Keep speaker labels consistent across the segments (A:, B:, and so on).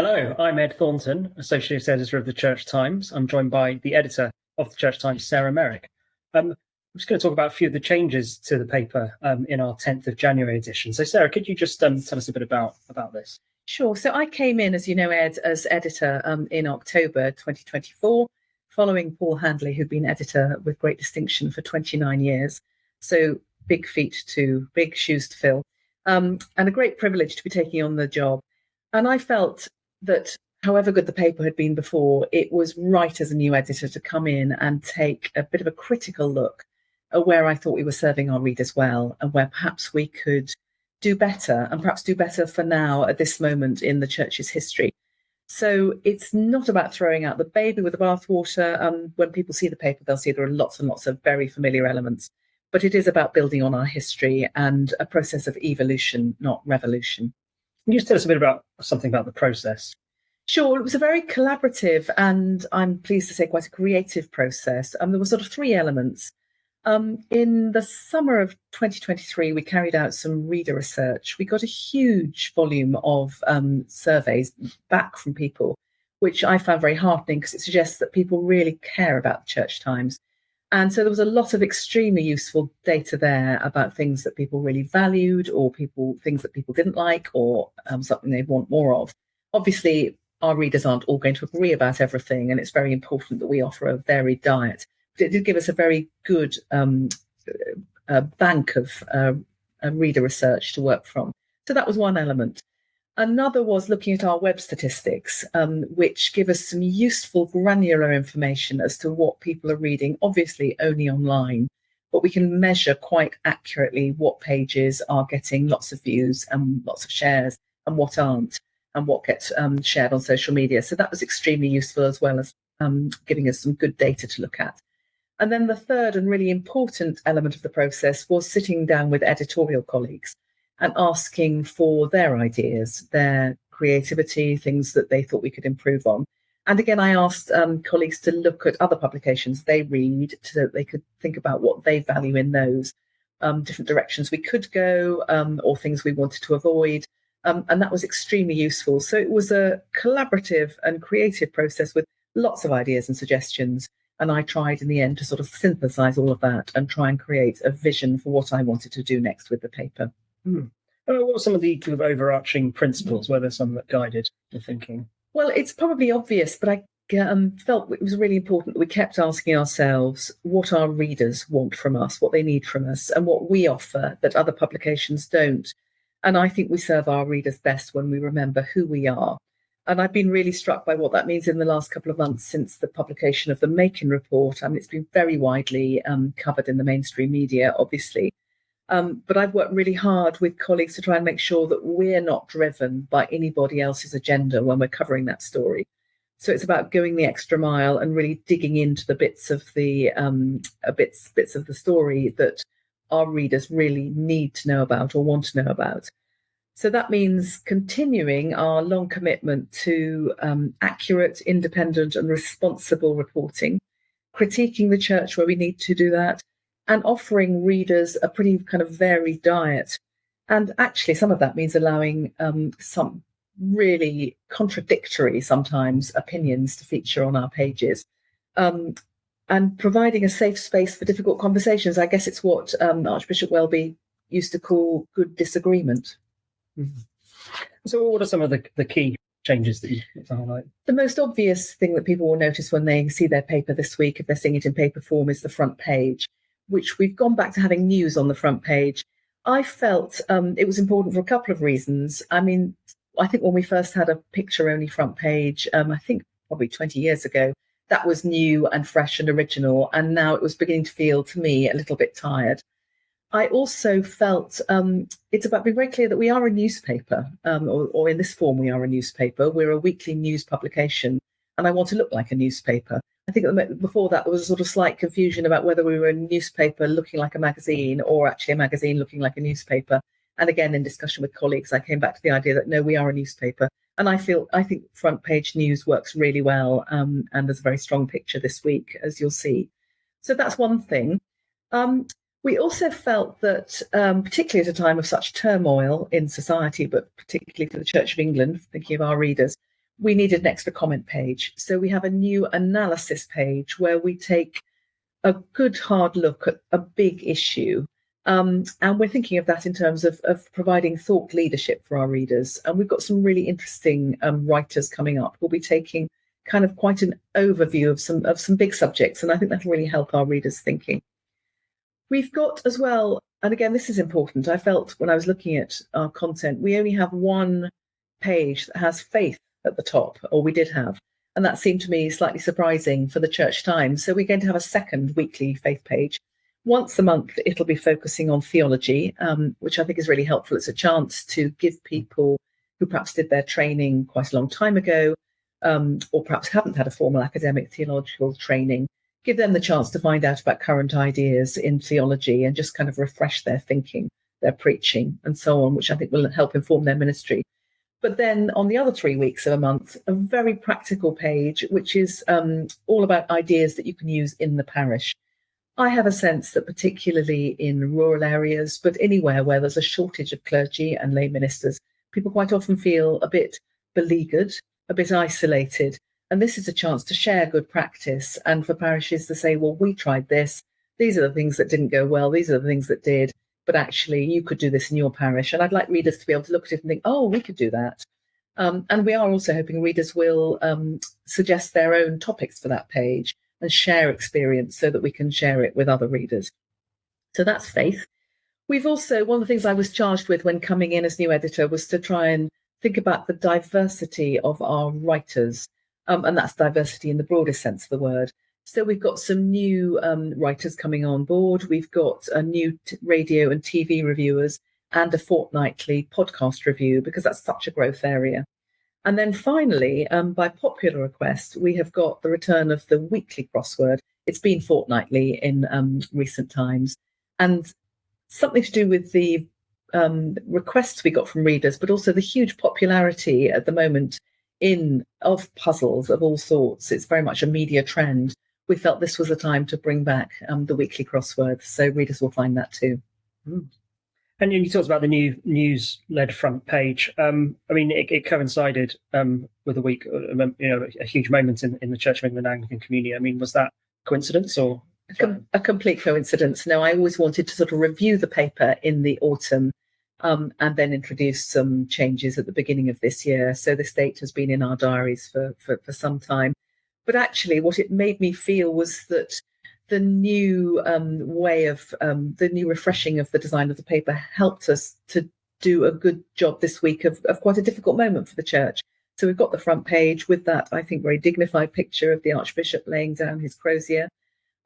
A: Hello, I'm Ed Thornton, Associate Editor of the Church Times. I'm joined by the editor of the Church Times, Sarah Meyrick. I'm just going to talk about a few of the changes to the paper in our 10th of January edition. So, Sarah, could you just tell us a bit about this?
B: Sure. So I came in, as you know, Ed, as editor in October 2024, following Paul Handley, who'd been editor with great distinction for 29 years. So big shoes to fill, and a great privilege to be taking on the job. And I felt that however good the paper had been before, it was right as a new editor to come in and take a bit of a critical look at where I thought we were serving our readers well and where perhaps we could do better, and perhaps do better for now at this moment in the church's history. So it's not about throwing out the baby with the bathwater. When people see the paper, they'll see there are lots and lots of very familiar elements, but it is about building on our history and a process of evolution, not revolution.
A: Can you just tell us a bit about something about the process?
B: Sure. It was a very collaborative and, I'm pleased to say, quite a creative process. There were sort of three elements. In the summer of 2023, we carried out some reader research. We got a huge volume of surveys back from people, which I found very heartening because it suggests that people really care about the Church Times. And so there was a lot of extremely useful data there about things that people really valued, or things that people didn't like, or something they want more of. Obviously, our readers aren't all going to agree about everything, and it's very important that we offer a varied diet. It did give us a very good bank of reader research to work from. So that was one element. Another was looking at our web statistics, which give us some useful granular information as to what people are reading, obviously only online, but we can measure quite accurately what pages are getting lots of views and lots of shares and what aren't, and what gets shared on social media. So that was extremely useful, as well as giving us some good data to look at. And then the third and really important element of the process was sitting down with editorial colleagues and asking for their ideas, their creativity, things that they thought we could improve on. And again, I asked colleagues to look at other publications they read so that they could think about what they value in those, different directions we could go, or things we wanted to avoid. And that was extremely useful. So it was a collaborative and creative process with lots of ideas and suggestions. And I tried in the end to sort of synthesize all of that and try and create a vision for what I wanted to do next with the paper.
A: What were some of the kind of overarching principles? Were there some that guided the thinking?
B: Well, it's probably obvious, but I felt it was really important that we kept asking ourselves what our readers want from us, what they need from us, and what we offer that other publications don't. And I think we serve our readers best when we remember who we are. And I've been really struck by what that means in the last couple of months since the publication of the Macon report. I mean, it's been very widely covered in the mainstream media, obviously. But I've worked really hard with colleagues to try and make sure that we're not driven by anybody else's agenda when we're covering that story. So it's about going the extra mile and really digging into the bits of the bits of the story that our readers really need to know about or want to know about. So that means continuing our long commitment to accurate, independent and responsible reporting, critiquing the church where we need to do that, and offering readers a pretty kind of varied diet. And actually, some of that means allowing some really contradictory, sometimes, opinions to feature on our pages, and providing a safe space for difficult conversations. I guess it's what Archbishop Welby used to call good disagreement.
A: Mm-hmm. So what are some of the key changes that you highlight?
B: The most obvious thing that people will notice when they see their paper this week, if they're seeing it in paper form, is the front page, which we've gone back to having news on the front page. I felt it was important for a couple of reasons. I mean, I think when we first had a picture-only front page, I think probably 20 years ago, that was new and fresh and original. And now it was beginning to feel, to me, a little bit tired. I also felt it's about being very clear that we are a newspaper, or in this form, we are a newspaper. We're a weekly news publication, and I want to look like a newspaper. I think before that, there was a sort of slight confusion about whether we were a newspaper looking like a magazine or actually a magazine looking like a newspaper. And again, in discussion with colleagues, I came back to the idea that, no, we are a newspaper. And I think front page news works really well. And there's a very strong picture this week, as you'll see. So that's one thing. We also felt that, particularly at a time of such turmoil in society, but particularly for the Church of England, thinking of our readers, we needed an extra comment page. So we have a new analysis page where we take a good hard look at a big issue. And we're thinking of that in terms of providing thought leadership for our readers. And we've got some really interesting writers coming up. We'll be taking kind of quite an overview of some big subjects. And I think that'll really help our readers' thinking. We've got as well, and again, this is important. I felt when I was looking at our content, we only have one page that has faith at the top, or we did have. And that seemed to me slightly surprising for the Church Times. So we're going to have a second weekly faith page. Once a month, it'll be focusing on theology, which I think is really helpful. It's a chance to give people who perhaps did their training quite a long time ago, or perhaps haven't had a formal academic theological training, give them the chance to find out about current ideas in theology and just kind of refresh their thinking, their preaching, and so on, which I think will help inform their ministry. But then on the other 3 weeks of a month, a very practical page, which is all about ideas that you can use in the parish. I have a sense that particularly in rural areas, but anywhere where there's a shortage of clergy and lay ministers, people quite often feel a bit beleaguered, a bit isolated. And this is a chance to share good practice and for parishes to say, well, we tried this. These are the things that didn't go well. These are the things that did. But actually, you could do this in your parish. And I'd like readers to be able to look at it and think, oh, we could do that. And we are also hoping readers will suggest their own topics for that page and share experience so that we can share it with other readers. So that's faith. We've also, one of the things I was charged with when coming in as new editor was to try and think about the diversity of our writers. And that's diversity in the broadest sense of the word. So we've got some new writers coming on board. We've got a new radio and TV reviewers and a fortnightly podcast review, because that's such a growth area. And then finally, by popular request, we have got the return of the weekly crossword. It's been fortnightly in recent times. And something to do with the requests we got from readers, but also the huge popularity at the moment of puzzles of all sorts. It's very much a media trend. We felt this was a time to bring back the weekly crossword, so readers will find that too.
A: And you talked about the new news-led front page. I mean, it coincided with a week, a huge moment in the Church of England Anglican community. I mean, was that coincidence or
B: a complete coincidence? No, I always wanted to sort of review the paper in the autumn. And then introduce some changes at the beginning of this year. So this date has been in our diaries for some time. But actually, what it made me feel was that the new way of the new refreshing of the design of the paper helped us to do a good job this week of quite a difficult moment for the church. So we've got the front page with that, I think, very dignified picture of the Archbishop laying down his crozier.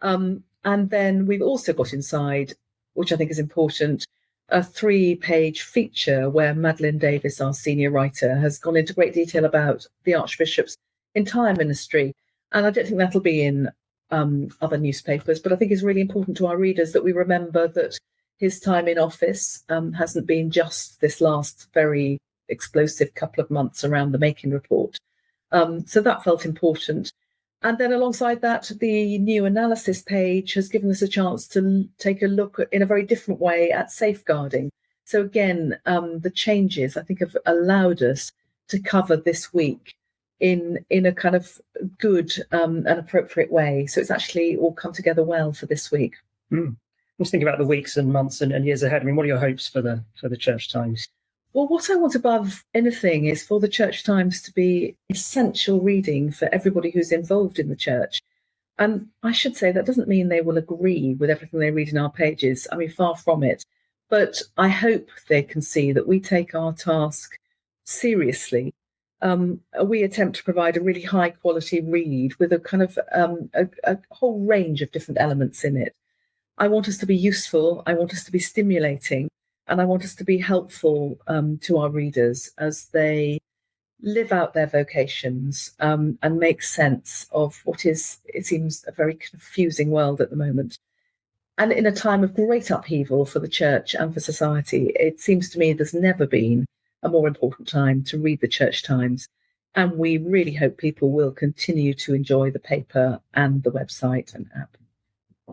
B: And then we've also got inside, which I think is important, a 3-page feature where Madeline Davis, our senior writer, has gone into great detail about the Archbishop's entire ministry. And I don't think that'll be in other newspapers, but I think it's really important to our readers that we remember that his time in office hasn't been just this last very explosive couple of months around the Making report. So that felt important. And then alongside that, the new analysis page has given us a chance to take a look in a very different way at safeguarding. So again, the changes, I think, have allowed us to cover this week in a kind of good and appropriate way. So it's actually all come together well for this week.
A: Let's think about the weeks and months and years ahead. I mean, what are your hopes for the Church Times?
B: Well, what I want above anything is for the Church Times to be essential reading for everybody who's involved in the church. And I should say that doesn't mean they will agree with everything they read in our pages. I mean, far from it. But I hope they can see that we take our task seriously. We attempt to provide a really high quality read with a kind of a whole range of different elements in it. I want us to be useful. I want us to be stimulating. And I want us to be helpful to our readers as they live out their vocations and make sense of what is, it seems, a very confusing world at the moment. And in a time of great upheaval for the church and for society, it seems to me there's never been a more important time to read the Church Times. And we really hope people will continue to enjoy the paper and the website and app.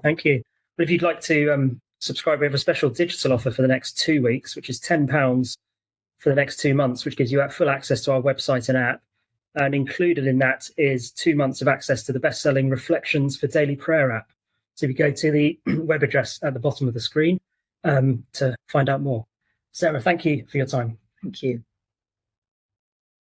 A: Thank you. But if you'd like to subscribe, we have a special digital offer for the next 2 weeks, which is £10 for the next 2 months, which gives you full access to our website and app. And included in that is 2 months of access to the best-selling Reflections for Daily Prayer app. So if you go to the web address at the bottom of the screen to find out more. Sarah, thank you for your time.
B: Thank you.